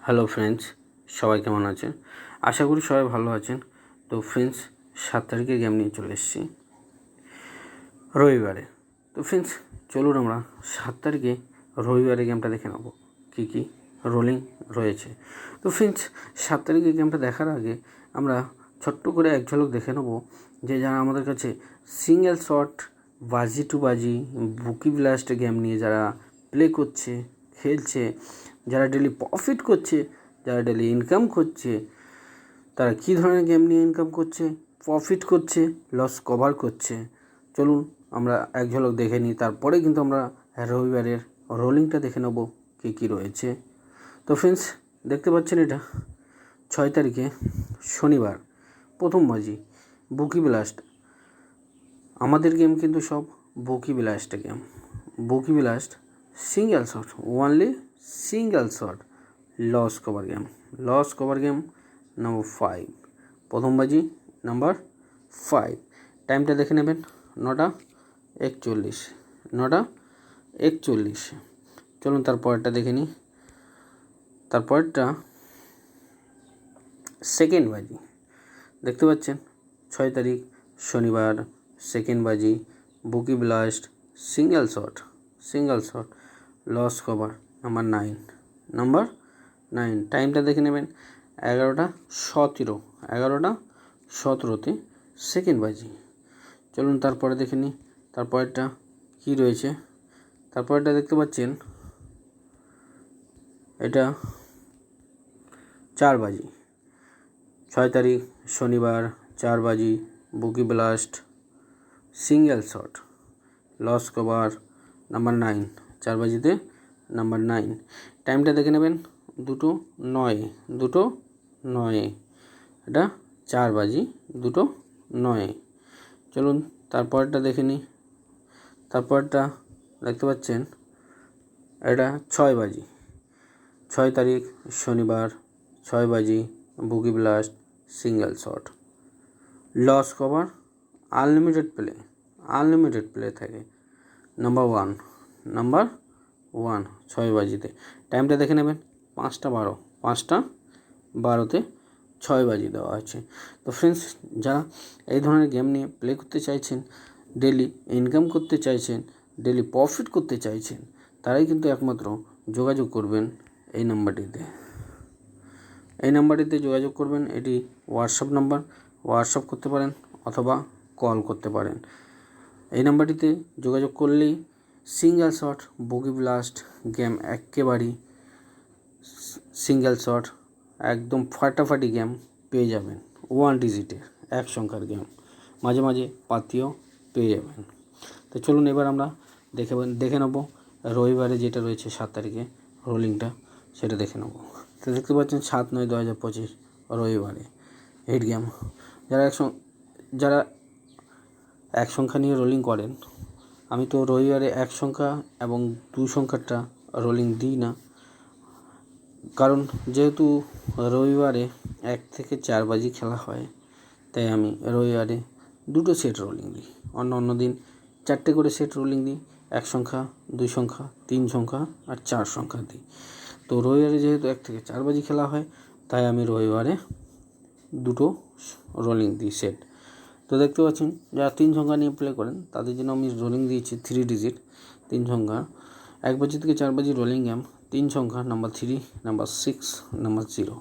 Hello friends, সবাই কেমন আছেন? আশা করি সবাই ভালো আছেন। তো ফ্রেন্ডস, 7 তারিখে গেম নিয়ে চলে এসেছি রবিবারে। তো ফ্রেন্ডস, চলুন আমরা 7 তারিখে রবিবারে গেমটা দেখে নেব কী কী রোলিং রয়েছে। তো ফ্রেন্ডস, 7 তারিখে গেমটা দেখার আগে আমরা ছোট্ট করে এক ঝলক দেখে নেব যে যারা আমাদের কাছে সিঙ্গেল শট, বাজি টু বাজি, বুকি ব্লাস্ট গেম নিয়ে যারা প্লে করছে, খেলছে, যারা ডেলি প্রফিট করছে, যারা ডেলি ইনকাম করছে, তারা কী ধরনের গেম নিয়ে ইনকাম করছে, প্রফিট করছে, লস কভার করছে, চলুন আমরা এক ঝলক দেখে নিই। তারপরে কিন্তু আমরা রবিবারের রোলিংটা দেখে নেব কী কী রয়েছে। তো ফ্রেন্ডস, দেখতে পাচ্ছেন এটা 6 তারিখে শনিবার, প্রথম বাজি বুকি ব্লাস্ট। আমাদের গেম কিন্তু সব bookie blast game. Bookie blast single shot, only single shot, loss cover game. Loss cover game number 5, প্রথম বাজি নাম্বার 5। টাইমটা দেখে নেবেন, 9:41, 9:41। চলুন তারপরটা দেখে নিই। তারপরটা সেকেন্ড বাজি, দেখতে পাচ্ছেন 6 তারিখ শনিবার, সেকেন্ড বাজি bookie blast single shot, loss cover number 9। টাইমটা দেখে নেবেন, 11:17, সেকেন্ড বাজি। চলুন তারপরে দেখে নিই তারপরেরটা কী রয়েছে। তারপরেরটা দেখতে পাচ্ছেন এটা 4 বাজি, 6 তারিখ শনিবার, 4 বাজি bookie blast single shot, loss cover number 9, 4 বাজিতে নাম্বার 9। টাইমটা দেখে নেবেন, 2:09। এটা 4 বাজি 2:09। চলুন তারপরটা দেখে নিই। তারপরটা দেখতে পাচ্ছেন এটা 6 বাজি, 6 তারিখ শনিবার, 6 বাজি bookie blast single shot, loss cover, unlimited play থাকে নাম্বার 1, 6 বাজিতে। টাইমটা দেখে নেবেন, 5:12তে 6 বাজি দেওয়া আছে। তো ফ্রেন্ডস, যারা এই ধরনের গেম নিয়ে প্লে করতে চাইছেন, ডেলি ইনকাম করতে চাইছেন, ডেলি প্রফিট করতে চাইছেন, তারাই কিন্তু একমাত্র যোগাযোগ করবেন এই নাম্বারটিতে যোগাযোগ করবেন। এটি হোয়াটসঅ্যাপ করতে পারেন অথবা কল করতে পারেন। এই নাম্বারটিতে যোগাযোগ করলেই সিঙ্গেল শট বুকি ব্লাস্ট গেম, একেবারেই সিঙ্গেল শট, একদম ফাটাফাটি গেম পেয়ে যাবেন। 1 ডিজিটের 1 সংখ্যার গেম, মাঝে মাঝে পাতিও পেয়ে যাবেন। তো চলুন এবার আমরা দেখে নেব রবিবারে যেটা রয়েছে 7 তারিখে রোলিংটা, সেটা দেখে নেব। তো দেখতে পাচ্ছেন 7/9/2025 রবিবারে হিট গেম। যারা এক সংখ্যা নিয়ে রোলিং করেন, আমি তো রবিবারে 1 সংখ্যা এবং 2 সংখ্যাটা রোলিং দিই না, কারণ যেহেতু রবিবারে 1 থেকে 4 বাজি খেলা হয়, তাই আমি রবিবারে 2টো সেট রোলিং দিই। অন্য দিন 4টে করে সেট রোলিং দিই, 1 সংখ্যা, 2 সংখ্যা, 3 সংখ্যা আর 4 সংখ্যা দিই। তো রবিবারে যেহেতু 1 থেকে 4 বাজি খেলা হয়, তাই আমি রবিবারে 2টো রোলিং দিই সেট। তো দেখতে পাচ্ছেন যারা 3 সংখ্যা নিয়ে প্লে করেন, তাদের জন্য আমি রোলিং দিয়েছি 3 ডিজিট, 3 সংখ্যা, 1 বাজি থেকে 4 বাজি রোলিং গেম, 3 সংখ্যা নাম্বার 3, নাম্বার 6, নাম্বার 0।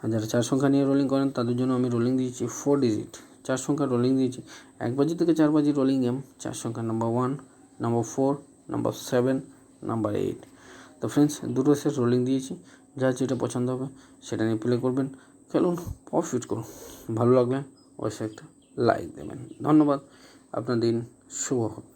আর যারা 4 সংখ্যা নিয়ে রোলিং করেন, তাদের জন্য আমি রোলিং দিয়েছি 4 ডিজিট, 4 সংখ্যা রোলিং দিয়েছি। 1 বাজি থেকে 4 বাজি রোলিং গেম, 4 সংখ্যা নাম্বার 1, নাম্বার 4, নাম্বার 7, নাম্বার 8। তো ফ্রেন্ডস, 2টো সেট রোলিং দিয়েছি, যার যেটা পছন্দ হবে সেটা নিয়ে প্লে করবেন, খেলুন, প্রফিট করুন। ভালো লাগলে অবশ্যই একটা লাইক দেবেন। ধন্যবাদ, আপনার দিন শুভ হোক।